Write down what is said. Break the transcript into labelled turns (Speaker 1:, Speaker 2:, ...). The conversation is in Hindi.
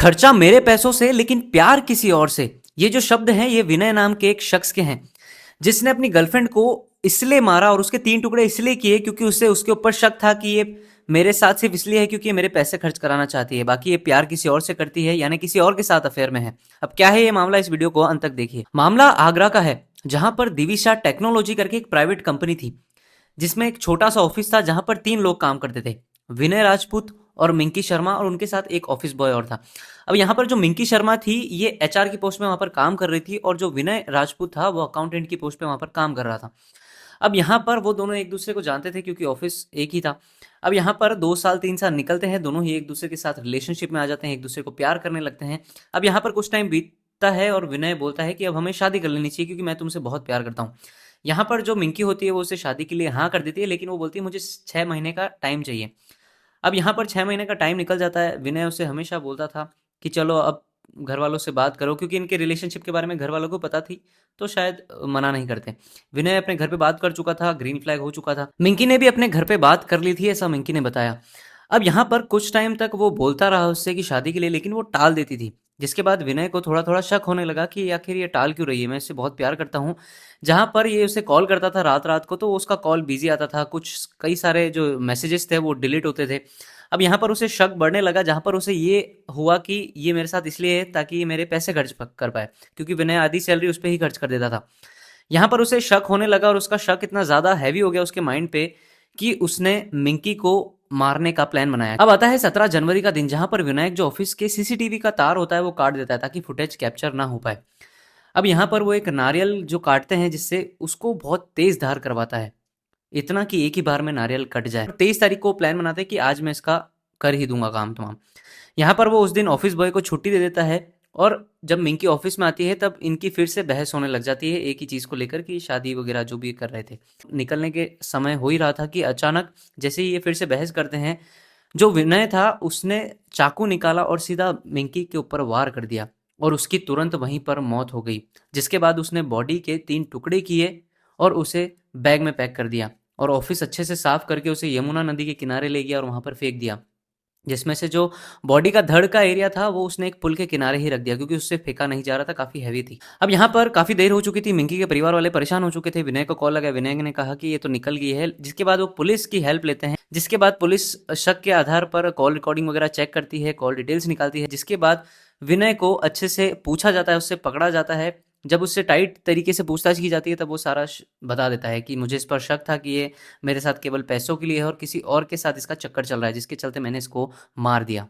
Speaker 1: खर्चा मेरे पैसों से लेकिन प्यार किसी और से। ये जो शब्द हैं ये विनय नाम के एक शख्स के हैं जिसने अपनी गर्लफ्रेंड को इसलिए मारा और उसके 3 टुकड़े इसलिए किए क्योंकि उसे उसके ऊपर शक था कि ये मेरे साथ सिर्फ इसलिए है क्योंकि ये मेरे पैसे खर्च कराना चाहती है, बाकी ये प्यार किसी और से करती है, यानी किसी और के साथ अफेयर में है। अब क्या है ये मामला, इस वीडियो को अंत तक देखिए। मामला आगरा का है जहां पर दिविशा टेक्नोलॉजी करके एक प्राइवेट कंपनी थी जिसमें एक छोटा सा ऑफिस था जहां पर 3 लोग काम करते थे, विनय राजपूत और मिंकी शर्मा और उनके साथ एक ऑफिस बॉय और था। अब यहाँ पर जो मिंकी शर्मा थी ये एचआर की पोस्ट में वहां पर काम कर रही थी और जो विनय राजपूत था वो अकाउंटेंट की पोस्ट पे वहां पर काम कर रहा था। अब यहाँ पर वो दोनों एक दूसरे को जानते थे क्योंकि ऑफिस एक ही था। अब यहाँ पर 2 साल 3 साल निकलते हैं, दोनों ही एक दूसरे के साथ रिलेशनशिप में आ जाते हैं, एक दूसरे को प्यार करने लगते हैं। अब यहाँ पर कुछ टाइम बीतता है और विनय बोलता है कि अब हमें शादी कर लेनी चाहिए क्योंकि मैं तुमसे बहुत प्यार करता हूँ। यहाँ पर जो मिंकी होती है वो उसे शादी के लिए हाँ कर देती है, लेकिन वो बोलती है मुझे 6 महीने का टाइम चाहिए। अब यहाँ पर 6 महीने का टाइम निकल जाता है। विनय उसे हमेशा बोलता था कि चलो अब घर वालों से बात करो, क्योंकि इनके रिलेशनशिप के बारे में घर वालों को पता थी तो शायद मना नहीं करते। विनय अपने घर पे बात कर चुका था, ग्रीन फ्लैग हो चुका था। मिंकी ने भी अपने घर पे बात कर ली थी, ऐसा मिंकी ने बताया। अब यहाँ पर कुछ टाइम तक वो बोलता रहा उससे कि शादी के लिए, लेकिन वो टाल देती थी, जिसके बाद विनय को थोड़ा थोड़ा शक होने लगा कि आखिर ये टाल क्यों रही है, मैं इससे बहुत प्यार करता हूँ। जहाँ पर ये उसे कॉल करता था रात रात को तो उसका कॉल बिजी आता था, कुछ कई सारे जो मैसेजेस थे वो डिलीट होते थे। अब यहाँ पर उसे शक बढ़ने लगा, जहाँ पर उसे ये हुआ कि ये मेरे साथ इसलिए है ताकि ये मेरे पैसे खर्च कर पाए, क्योंकि विनय आधी सैलरी उस पर ही खर्च कर देता था। यहाँ पर उसे शक होने लगा और उसका शक इतना ज्यादा हैवी हो गया उसके माइंड पे कि उसने मिंकी को मारने का प्लान बनाया। अब आता है 17 जनवरी का दिन, जहां पर विनायक जो ऑफिस के सीसीटीवी का तार होता है वो काट देता है ताकि फुटेज कैप्चर ना हो पाए। अब यहाँ पर वो एक नारियल जो काटते हैं जिससे उसको बहुत तेज धार करवाता है, इतना कि एक ही बार में नारियल कट जाए। 23 तारीख को प्लान बनाते हैं कि आज मैं इसका कर ही दूंगा काम तमाम। यहाँ पर वो उस दिन ऑफिस बॉय को छुट्टी दे देता है और जब मिंकी ऑफिस में आती है तब इनकी फिर से बहस होने लग जाती है एक ही चीज को लेकर कि शादी वगैरह जो भी कर रहे थे। निकलने के समय हो ही रहा था कि अचानक जैसे ही ये फिर से बहस करते हैं, जो विनय था उसने चाकू निकाला और सीधा मिंकी के ऊपर वार कर दिया और उसकी तुरंत वहीं पर मौत हो गई। जिसके बाद उसने बॉडी के 3 टुकड़े किए और उसे बैग में पैक कर दिया और ऑफिस अच्छे से साफ करके उसे यमुना नदी के किनारे ले गया और वहां पर फेंक दिया, जिसमें से जो बॉडी का धड़ का एरिया था वो उसने एक पुल के किनारे ही रख दिया क्योंकि उससे फेंका नहीं जा रहा था, काफी हैवी थी। अब यहाँ पर काफी देर हो चुकी थी, मिंकी के परिवार वाले परेशान हो चुके थे। विनय को कॉल लगा, विनय ने कहा कि ये तो निकल गई है, जिसके बाद वो पुलिस की हेल्प लेते हैं। जिसके बाद पुलिस शक के आधार पर कॉल रिकॉर्डिंग वगैरह चेक करती है, कॉल डिटेल्स निकालती है, जिसके बाद विनय को अच्छे से पूछा जाता है, उससे पकड़ा जाता है। जब उससे टाइट तरीके से पूछताछ की जाती है तब वो सारा बता देता है कि मुझे इस पर शक था कि ये मेरे साथ केवल पैसों के लिए है और किसी और के साथ इसका चक्कर चल रहा है, जिसके चलते मैंने इसको मार दिया।